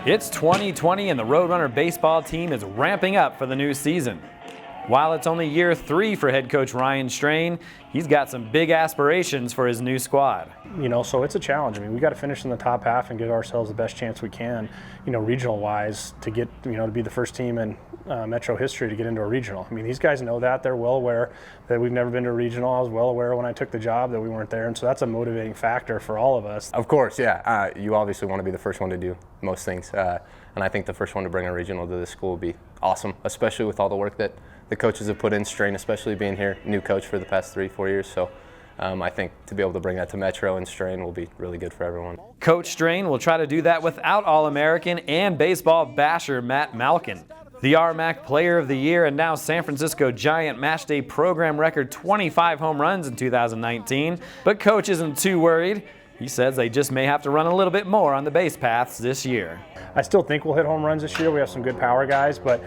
It's 2020 and the Roadrunner baseball team is ramping up for the new season. While it's only year 3 for head coach Ryan Strain, he's got some big aspirations for his new squad. So it's a challenge. I mean, we got to finish in the top half and give ourselves the best chance we can, regional-wise, to get, to be the first team in Metro history to get into a regional. I mean, these guys know that. They're well aware that we've never been to a regional. I was well aware when I took the job that we weren't there, and so that's a motivating factor for all of us. Of course, yeah. You obviously want to be the first one to do most things, and I think the first one to bring a regional to this school would be awesome, especially with all the work that the coaches have put in. Strain, especially being here, new coach for the past 3-4 years. So I think to be able to bring that to Metro and Strain will be really good for everyone. Coach Strain will try to do that without All-American and baseball basher Matt Malkin. The RMAC Player of the Year and now San Francisco Giant matchday program record 25 home runs in 2019. But Coach isn't too worried. He says they just may have to run a little bit more on the base paths this year. I still think we'll hit home runs this year. We have some good power guys, but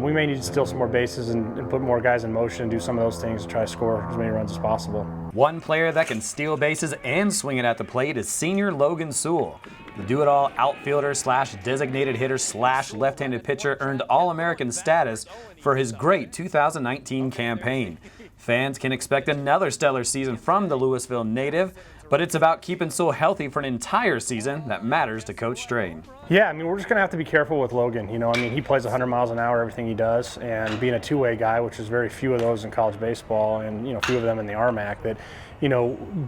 we may need to steal some more bases and put more guys in motion and do some of those things to try to score as many runs as possible. One player that can steal bases and swing it at the plate is senior Logan Soole. The do-it-all outfielder / designated hitter / left-handed pitcher earned All-American status for his great 2019 campaign. Fans can expect another stellar season from the Louisville native, but it's about keeping Soole healthy for an entire season that matters to Coach Strain. Yeah, I mean, we're just going to have to be careful with Logan. He plays 100 miles an hour, everything he does, and being a two-way guy, which is very few of those in college baseball, and, few of them in the RMAC, that,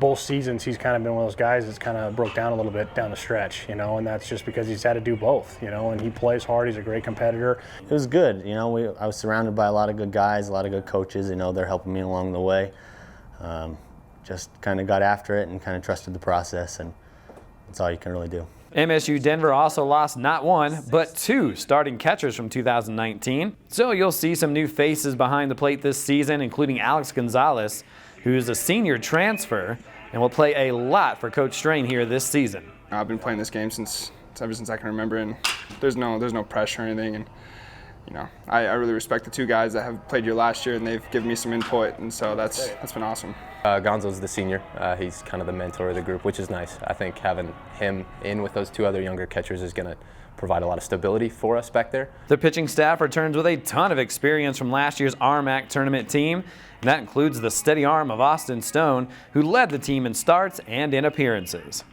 both seasons he's kind of been one of those guys that's kind of broke down a little bit down the stretch, and that's just because he's had to do both, and he plays hard, he's a great competitor. It was good, I was surrounded by a lot of good guys, a lot of good coaches, they're helping me along the way. Just kind of got after it and kind of trusted the process, and that's all you can really do. MSU Denver also lost not one, but 2 starting catchers from 2019. So you'll see some new faces behind the plate this season, including Alex Gonzales, who's a senior transfer and will play a lot for Coach Strain here this season. I've been playing this game ever since I can remember, and there's no pressure or anything. And I really respect the 2 guys that have played here last year, and they've given me some input, and so that's been awesome. Gonzo's the senior. He's kind of the mentor of the group, which is nice. I think having him in with those 2 other younger catchers is going to provide a lot of stability for us back there. The pitching staff returns with a ton of experience from last year's RMAC tournament team, and that includes the steady arm of Austin Stone, who led the team in starts and in appearances.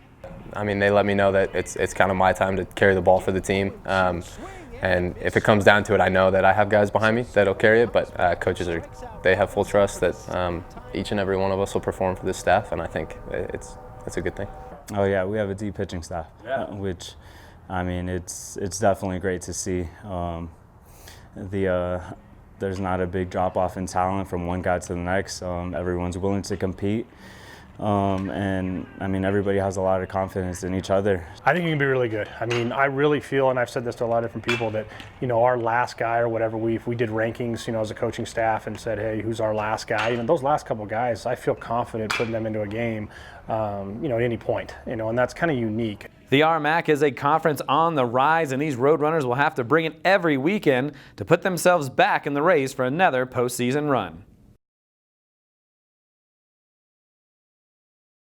I mean, they let me know that it's kind of my time to carry the ball for the team. And if it comes down to it, I know that I have guys behind me that'll carry it, but coaches they have full trust that each and every one of us will perform for this staff, and I think it's a good thing. Oh yeah, we have a deep pitching staff, which, I mean, it's definitely great to see. There's not a big drop-off in talent from one guy to the next. Everyone's willing to compete. And I mean, everybody has a lot of confidence in each other. I think it can be really good. I mean, I really feel, and I've said this to a lot of different people, that our last guy or whatever, if we did rankings, as a coaching staff and said, hey, who's our last guy? Those last couple guys, I feel confident putting them into a game, at any point, and that's kind of unique. The RMAC is a conference on the rise, and these Roadrunners will have to bring it every weekend to put themselves back in the race for another postseason run.